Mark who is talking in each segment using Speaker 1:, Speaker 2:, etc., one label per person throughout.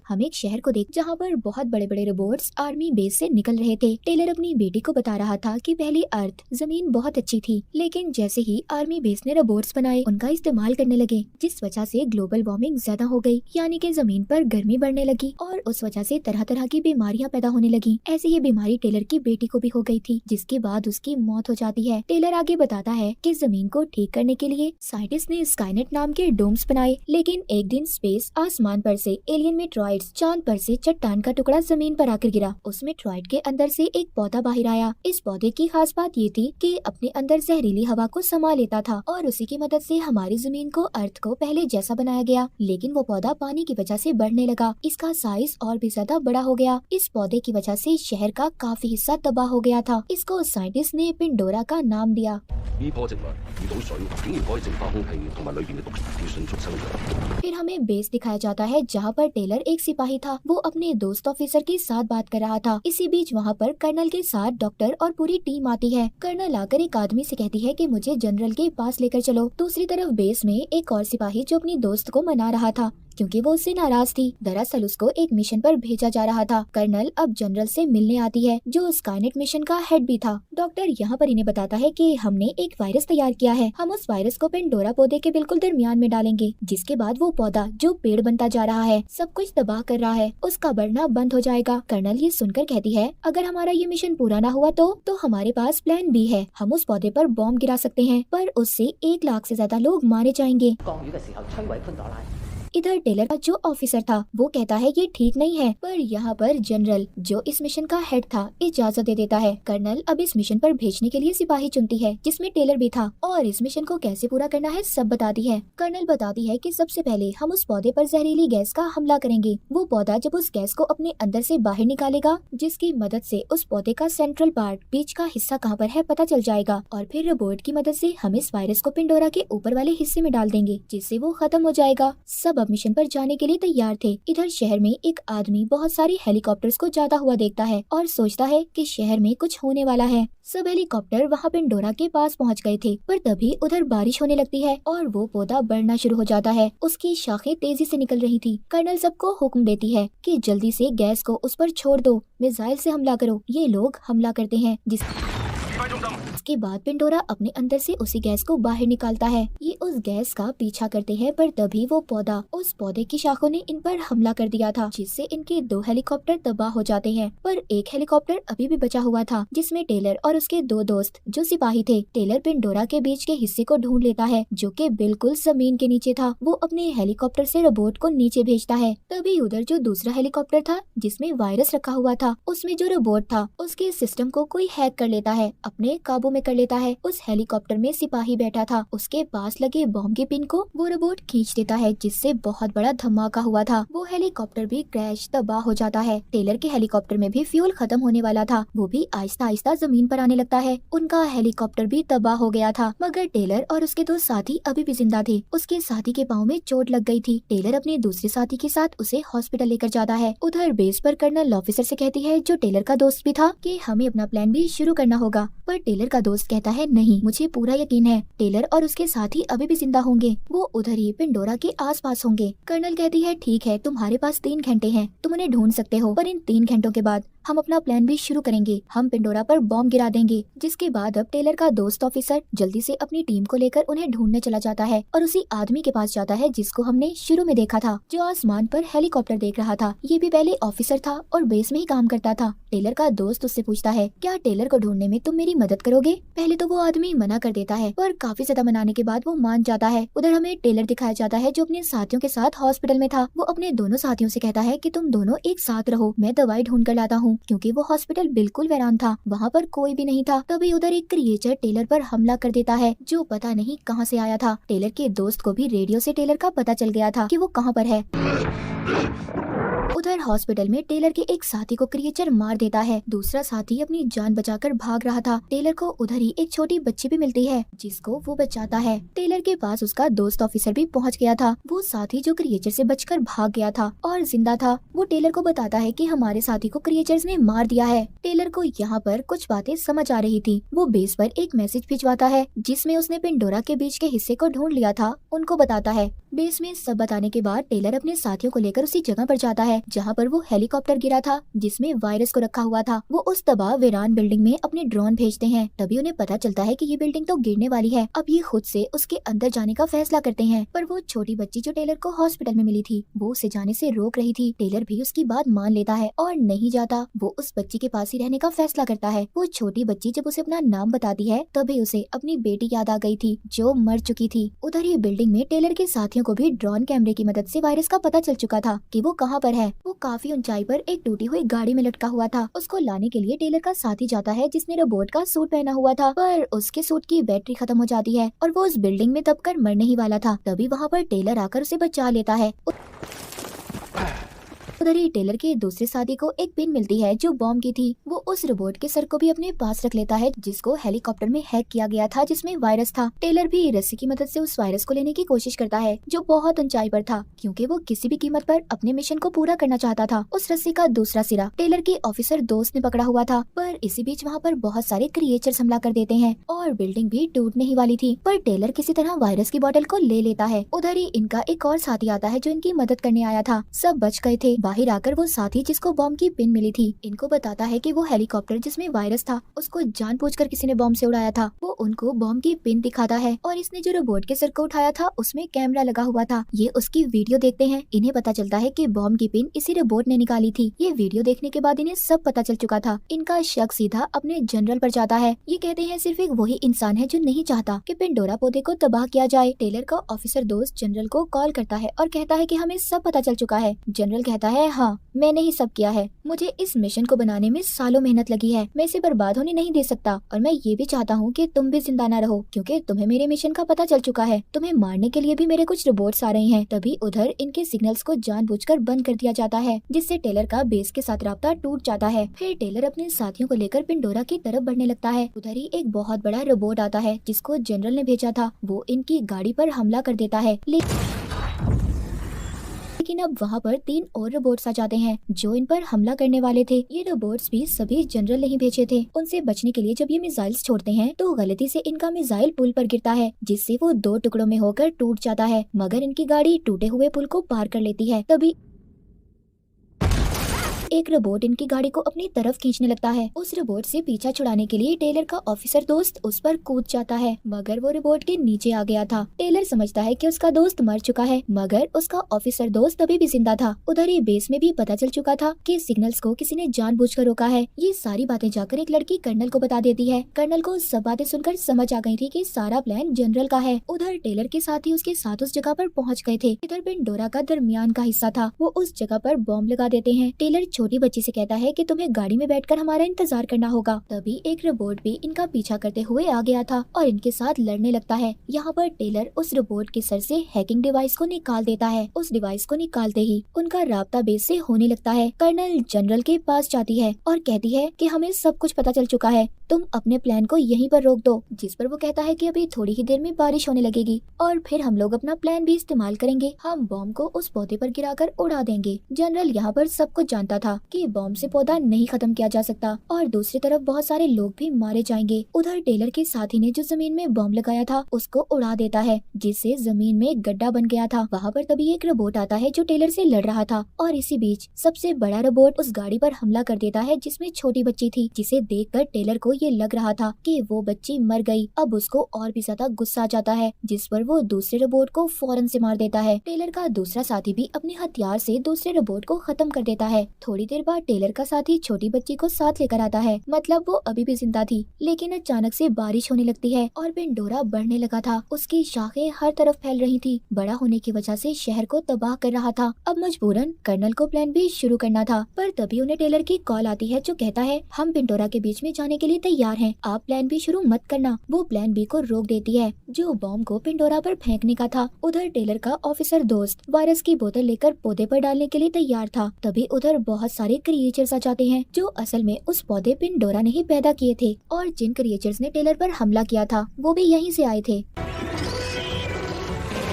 Speaker 1: हम एक शहर को देख जहाँ पर बहुत बड़े बड़े रोबोट्स आर्मी बेस से निकल रहे थे। टेलर अपनी बेटी को बता रहा था कि पहले अर्थ जमीन बहुत अच्छी थी, लेकिन जैसे ही आर्मी बेस ने रोबोट्स बनाए उनका इस्तेमाल करने लगे, जिस वजह से ग्लोबल वार्मिंग ज्यादा हो गई, यानी कि जमीन पर गर्मी बढ़ने लगी और उस वजह से तरह तरह की बीमारियां पैदा होने लगी। ऐसी ही बीमारी टेलर की बेटी को भी हो गई थी, जिसके बाद उसकी मौत हो जाती है। टेलर आगे बताता है कि जमीन को ठीक करने के लिए साइंटिस्ट ने स्काईनेट नाम के डोम्स बनाए, लेकिन एक दिन स्पेस आसमान पर से एलियन मेट्रॉइड्स चांद पर से चट्टान का टुकड़ा जमीन पर आकर गिरा। उस मेट्रॉइड के अंदर से एक पौधा बाहर आया। इस पौधे की खास बात ये थी कि अपने अंदर जहरीली हवा को समा लेता था और उसी की मदद से हमारी जमीन को अर्थ को पहले जैसा बनाया गया, लेकिन वो पौधा पानी की वजह से बढ़ने लगा। इसका साइज और भी ज्यादा बड़ा हो गया। इस पौधे की वजह से शहर का काफी हिस्सा तबाह हो गया था। इसको साइंटिस्ट ने पेंडोरा का नाम दिया। फिर हमें बेस दिखाया जाता है जहाँ पर टेलर एक सिपाही था। वो अपने दोस्त ऑफिसर के साथ बात कर रहा था। इसी बीच वहाँ पर कर्नल के साथ डॉक्टर और पूरी टीम आती है। कर्नल आकर एक आदमी से कहती है कि मुझे जनरल के पास लेकर चलो। दूसरी तरफ बेस में एक और सिपाही जो अपनी दोस्त को मना रहा था क्योंकि वो उससे नाराज थी। दरअसल उसको एक मिशन पर भेजा जा रहा था। कर्नल अब जनरल से मिलने आती है जो स्काईनेट मिशन का हेड भी था। डॉक्टर यहाँ पर इन्हें बताता है कि हमने एक वायरस तैयार किया है। हम उस वायरस को पेंडोरा पौधे के बिल्कुल दरमियान में डालेंगे, जिसके बाद वो पौधा जो पेड़ बनता जा रहा है, सब कुछ तबाह कर रहा है, उसका बढ़ना बंद हो जाएगा। कर्नल ये सुनकर कहती है अगर हमारा ये मिशन पूरा न हुआ तो हमारे पास प्लान बी है। हम उस पौधे पर बॉम्ब गिरा सकते हैं, पर उससे 1 लाख से ज्यादा लोग मारे जाएंगे। इधर टेलर का जो ऑफिसर था वो कहता है ये ठीक नहीं है, पर यहाँ पर जनरल जो इस मिशन का हेड था इजाजत दे देता है। कर्नल अब इस मिशन पर भेजने के लिए सिपाही चुनती है, जिसमें टेलर भी था, और इस मिशन को कैसे पूरा करना है सब बताती है। कर्नल बताती है कि सबसे पहले हम उस पौधे पर जहरीली गैस का हमला करेंगे। वो पौधा जब उस गैस को अपने अंदर से बाहर निकालेगा, जिसकी मदद से उस पौधे का सेंट्रल पार्ट, बीच का हिस्सा कहाँ पर है पता चल जाएगा, और फिर रोबोट की मदद से हम इस वायरस को पिंडोरा के ऊपर वाले हिस्से में डाल देंगे, जिससे वो खत्म हो जाएगा। सब मिशन पर जाने के लिए तैयार थे। इधर शहर में एक आदमी बहुत सारी हेलीकॉप्टर्स को जाता हुआ देखता है और सोचता है कि शहर में कुछ होने वाला है। सब हेलीकॉप्टर वहाँ पेंडोरा के पास पहुँच गए थे, पर तभी उधर बारिश होने लगती है और वो पौधा बढ़ना शुरू हो जाता है। उसकी शाखें तेजी से निकल रही थी। कर्नल सबको हुक्म देती है कि जल्दी से गैस को उस पर छोड़ दो, मिसाइल से हमला करो। ये लोग हमला करते हैं, इसके बाद पेंडोरा अपने अंदर से उसी गैस को बाहर निकालता है। ये उस गैस का पीछा करते हैं, पर तभी वो पौधा, उस पौधे की शाखों ने इन पर हमला कर दिया था, जिससे इनके 2 हेलीकॉप्टर तबाह हो जाते हैं। पर एक हेलीकॉप्टर अभी भी बचा हुआ था, जिसमें टेलर और उसके 2 दोस्त जो सिपाही थे। टेलर पेंडोरा के बीच के हिस्से को ढूंढ लेता है, जो कि बिल्कुल जमीन के नीचे था। वो अपने हेलीकॉप्टर से रोबोट को नीचे भेजता है। तभी उधर जो दूसरा हेलीकॉप्टर था जिसमें वायरस रखा हुआ था, उसमें जो रोबोट था उसके सिस्टम को कोई हैक कर लेता है, अपने काबू में कर लेता है। उस हेलीकॉप्टर में सिपाही बैठा था, उसके पास लगे बॉम्ब के पिन को वो रोबोट खींच देता है, जिससे बहुत बड़ा धमाका हुआ था। वो हेलीकॉप्टर भी क्रैश तबाह हो जाता है। टेलर के हेलीकॉप्टर में भी फ्यूल खत्म होने वाला था, वो भी आहिस्ता आहिस्ता जमीन पर आने लगता है। उनका हेलीकॉप्टर भी तबाह हो गया था, मगर टेलर और उसके 2 साथी अभी भी जिंदा थे। उसके साथी के पाँव में चोट लग गई थी। टेलर अपने दूसरे साथी के साथ उसे हॉस्पिटल लेकर जाता है। उधर बेस पर कर्नल ऑफिसर से कहती है, जो टेलर का दोस्त भी था, कि हमें अपना प्लान भी शुरू करना होगा। पर टेलर का दोस्त कहता है नहीं, मुझे पूरा यकीन है टेलर और उसके साथी अभी भी जिंदा होंगे, वो उधर ही पेंडोरा के आसपास होंगे। कर्नल कहती है ठीक है, तुम्हारे पास 3 घंटे हैं, तुम उन्हें ढूंढ सकते हो, पर इन 3 घंटों के बाद हम अपना प्लान भी शुरू करेंगे। हम पेंडोरा पर बॉम्ब गिरा देंगे। जिसके बाद अब टेलर का दोस्त ऑफिसर जल्दी से अपनी टीम को लेकर उन्हें ढूंढने चला जाता है और उसी आदमी के पास जाता है जिसको हमने शुरू में देखा था, जो आसमान पर हेलीकॉप्टर देख रहा था। ये भी पहले ऑफिसर था और बेस में ही काम करता था। टेलर का दोस्त उससे पूछता है, क्या टेलर को ढूंढने में तुम मेरी मदद करोगे? पहले तो वो आदमी मना कर देता है, पर काफी ज्यादा मनाने के बाद वो मान जाता है। उधर हमें टेलर दिखाया जाता है जो अपने साथियों के साथ हॉस्पिटल में था। वो अपने दोनों साथियों से कहता है कि तुम दोनों एक साथ रहो, मैं दवाई ढूंढ कर लाता हूँ, क्योंकि वो हॉस्पिटल बिल्कुल वीरान था, वहाँ पर कोई भी नहीं था। तभी उधर एक क्रिएचर टेलर पर हमला कर देता है, जो पता नहीं कहाँ से आया था। टेलर के दोस्त को भी रेडियो से टेलर का पता चल गया था कि वो कहाँ पर है। उधर उधर हॉस्पिटल में टेलर के एक साथी को क्रिएचर मार देता है। दूसरा साथी अपनी जान बचाकर भाग रहा था। टेलर को उधर ही एक छोटी बच्ची भी मिलती है जिसको वो बचाता है। टेलर के पास उसका दोस्त ऑफिसर भी पहुंच गया था। वो साथी जो क्रिएचर से बचकर भाग गया था और जिंदा था, वो टेलर को बताता है कि हमारे साथी को क्रिएचर्स ने मार दिया है। टेलर को यहाँ पर कुछ बातें समझ आ रही थी। वो बेस पर एक मैसेज भिजवाता है जिसमें उसने पेंडोरा के बीच के हिस्से को ढूंढ लिया था, उनको बताता है। बेस में सब बताने के बाद टेलर अपने साथियों को लेकर उसी जगह पर जाता है जहाँ पर वो हेलीकॉप्टर गिरा था जिसमें वायरस को रखा हुआ था। वो उस तबाह वीरान बिल्डिंग में अपने ड्रोन भेजते हैं। तभी उन्हें पता चलता है कि ये बिल्डिंग तो गिरने वाली है। अब ये खुद से उसके अंदर जाने का फैसला करते हैं, पर वो छोटी बच्ची जो टेलर को हॉस्पिटल में मिली थी वो उसे जाने से रोक रही थी। टेलर भी उसकी बात मान लेता है और नहीं जाता। वो उस बच्ची के पास ही रहने का फैसला करता है। वो छोटी बच्ची जब उसे अपना नाम बताती है तभी उसे अपनी बेटी याद आ गई थी जो मर चुकी थी। उधर ही बिल्डिंग में टेलर के साथियों को भी ड्रोन कैमरे की मदद से वायरस का पता चल चुका था कि वो कहाँ पर है। वो काफी ऊंचाई पर एक टूटी हुई गाड़ी में लटका हुआ था। उसको लाने के लिए टेलर का साथी जाता है जिसने रोबोट का सूट पहना हुआ था, पर उसके सूट की बैटरी खत्म हो जाती है और वो उस बिल्डिंग में दबकर मरने ही वाला था। तभी वहाँ पर टेलर आकर उसे बचा लेता है। उधर ही टेलर के दूसरे साथी को एक पिन मिलती है जो बॉम्ब की थी। वो उस रोबोट के सर को भी अपने पास रख लेता है जिसको हेलीकॉप्टर में हैक किया गया था जिसमें वायरस था। टेलर भी रस्सी की मदद से उस वायरस को लेने की कोशिश करता है जो बहुत ऊंचाई पर था, क्योंकि वो किसी भी कीमत पर अपने मिशन को पूरा करना चाहता था। उस रस्सी का दूसरा सिरा टेलर के ऑफिसर दोस्त ने पकड़ा हुआ था, पर इसी बीच वहाँ पर बहुत सारे क्रिएचर्स हमला कर देते हैं और बिल्डिंग भी टूटने ही वाली थी। पर टेलर किसी तरह वायरस की बोतल को ले लेता है। उधर ही इनका एक और साथी आता है जो इनकी मदद करने आया था। सब बच गए थे। बाहर आकर वो साथी जिसको बॉम्ब की पिन मिली थी इनको बताता है कि वो हेलीकॉप्टर जिसमें वायरस था उसको जानबूझकर किसी ने बॉम्ब से उड़ाया था। वो उनको बॉम्ब की पिन दिखाता है और इसने जो रोबोट के सर को उठाया था उसमें कैमरा लगा हुआ था। ये उसकी वीडियो देखते हैं। इन्हें पता चलता है कि बॉम्ब की पिन इसी रोबोट ने निकाली थी। ये वीडियो देखने के बाद इन्हें सब पता चल चुका था। इनका शक सीधा अपने जनरल पर जाता है। ये कहते हैं सिर्फ एक वही इंसान है जो नहीं चाहता कि पेंडोरा पौधे को तबाह किया जाए। टेलर का ऑफिसर दोस्त जनरल को कॉल करता है और कहता है कि हमें सब पता चल चुका है। जनरल कहता है हाँ, मैंने ही सब किया है। मुझे इस मिशन को बनाने में सालों मेहनत लगी है। मैं इसे बर्बाद होने नहीं दे सकता और मैं ये भी चाहता हूँ कि तुम भी जिंदा न रहो, क्योंकि तुम्हें मेरे मिशन का पता चल चुका है। तुम्हें मारने के लिए भी मेरे कुछ रोबोट्स आ रहे हैं। तभी उधर इनके सिग्नल्स को जानबूझकर बंद कर दिया जाता है जिससे टेलर का बेस के साथ राब्ता टूट जाता है। फिर टेलर अपने साथियों को लेकर पेंडोरा की तरफ बढ़ने लगता है। उधर ही एक बहुत बड़ा रोबोट आता है जिसको जनरल ने भेजा था। वो इनकी गाड़ी पर हमला कर देता है, लेकिन अब वहाँ पर 3 और रोबोट्स आ जाते हैं जो इन पर हमला करने वाले थे। ये रोबोट्स भी सभी जनरल नहीं भेजे थे। उनसे बचने के लिए जब ये मिसाइल्स छोड़ते हैं तो गलती से इनका मिसाइल पुल पर गिरता है जिससे वो 2 टुकड़ों में होकर टूट जाता है, मगर इनकी गाड़ी टूटे हुए पुल को पार कर लेती है। तभी एक रोबोट इनकी गाड़ी को अपनी तरफ खींचने लगता है। उस रोबोट से पीछा छुड़ाने के लिए टेलर का ऑफिसर दोस्त उस पर कूद जाता है, मगर वो रोबोट के नीचे आ गया था। टेलर समझता है कि उसका दोस्त मर चुका है, मगर उसका ऑफिसर दोस्त अभी भी जिंदा था। उधर ही बेस में भी पता चल चुका था कि सिग्नल्स को किसी ने जानबूझकर रोका है। ये सारी बातें जाकर एक लड़की कर्नल को बता देती है। कर्नल को सब बातें सुनकर समझ आ गई थी कि सारा प्लान जनरल का है। उधर टेलर के साथ ही उसके साथ उस जगह पर पहुंच गए थे। इधर पेंडोरा का दरमियान का हिस्सा था। वो उस जगह पर बॉम्ब लगा देते हैं। टेलर छोटी बच्ची से कहता है कि तुम्हें गाड़ी में बैठकर हमारा इंतजार करना होगा। तभी एक रोबोट भी इनका पीछा करते हुए आ गया था और इनके साथ लड़ने लगता है। यहाँ पर टेलर उस रोबोट के सर से हैकिंग डिवाइस को निकाल देता है। उस डिवाइस को निकालते ही उनका राब्ता बेस से होने लगता है। कर्नल जनरल के पास जाती है और कहती है कि हमें सब कुछ पता चल चुका है, तुम अपने प्लान को यहीं पर रोक दो। जिस पर वो कहता है कि अभी थोड़ी ही देर में बारिश होने लगेगी और फिर हम लोग अपना प्लान भी इस्तेमाल करेंगे। हम बॉम्ब को उस पौधे पर गिराकर उड़ा देंगे। जनरल यहाँ पर सब कुछ जानता था कि बॉम्ब से पौधा नहीं खत्म किया जा सकता और दूसरी तरफ बहुत सारे लोग भी मारे जाएंगे। उधर टेलर के साथी ने जो जमीन में बॉम्ब लगाया था उसको उड़ा देता है जिससे जमीन में गड्ढा बन गया था। वहाँ पर तभी एक रोबोट आता है जो टेलर से लड़ रहा था और इसी बीच सबसे बड़ा रोबोट उस गाड़ी पर हमला कर देता है जिसमें छोटी बच्ची थी, जिसे देखकर टेलर को ये लग रहा था कि वो बच्ची मर गई। अब उसको और भी ज्यादा गुस्सा आ जाता है जिस पर वो दूसरे रोबोट को फौरन से मार देता है। टेलर का दूसरा साथी भी अपने हथियार से दूसरे रोबोट को खत्म कर देता है। थोड़ी देर बाद टेलर का साथी छोटी बच्ची को साथ लेकर आता है, मतलब वो अभी भी जिंदा थी। लेकिन अचानक से बारिश होने लगती है और पेंडोरा बढ़ने लगा था। उसकी शाखें हर तरफ फैल रही थी। बड़ा होने की वजह से शहर को तबाह कर रहा था। अब मजबूरन कर्नल को प्लान भी शुरू करना था, पर तभी उन्हें टेलर की कॉल आती है जो कहता है हम पेंडोरा के बीच में जाने के लिए तैयार हैं, आप प्लान बी शुरू मत करना। वो प्लान बी को रोक देती है जो बॉम्ब को पिंडोरा पर फेंकने का था। उधर टेलर का ऑफिसर दोस्त वायरस की बोतल लेकर पौधे पर डालने के लिए तैयार था। तभी उधर बहुत सारे क्रिएचर्स आ जाते हैं जो असल में उस पौधे पिंडोरा ने ही पैदा किए थे और जिन क्रिएचर्स ने टेलर पर हमला किया था वो भी यहीं से आए थे।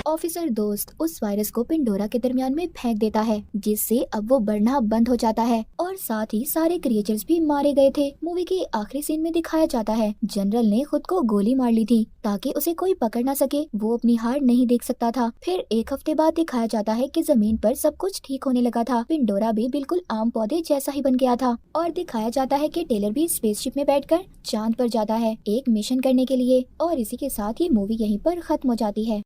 Speaker 1: ऑफिसर दोस्त उस वायरस को पिंडोरा के दरमियान में फेंक देता है जिससे अब वो बढ़ना बंद हो जाता है और साथ ही सारे क्रिएचर्स भी मारे गए थे। मूवी के आखिरी सीन में दिखाया जाता है जनरल ने खुद को गोली मार ली थी ताकि उसे कोई पकड़ ना सके। वो अपनी हार नहीं देख सकता था। फिर एक हफ्ते बाद दिखाया जाता है कि जमीन पर सब कुछ ठीक होने लगा था। पिंडोरा भी बिल्कुल आम पौधे जैसा ही बन गया था और दिखाया जाता है कि टेलर भी स्पेसशिप में बैठकर चांद पर जाता है एक मिशन करने के लिए। और इसी के साथ ही मूवी यहीं पर खत्म हो जाती है।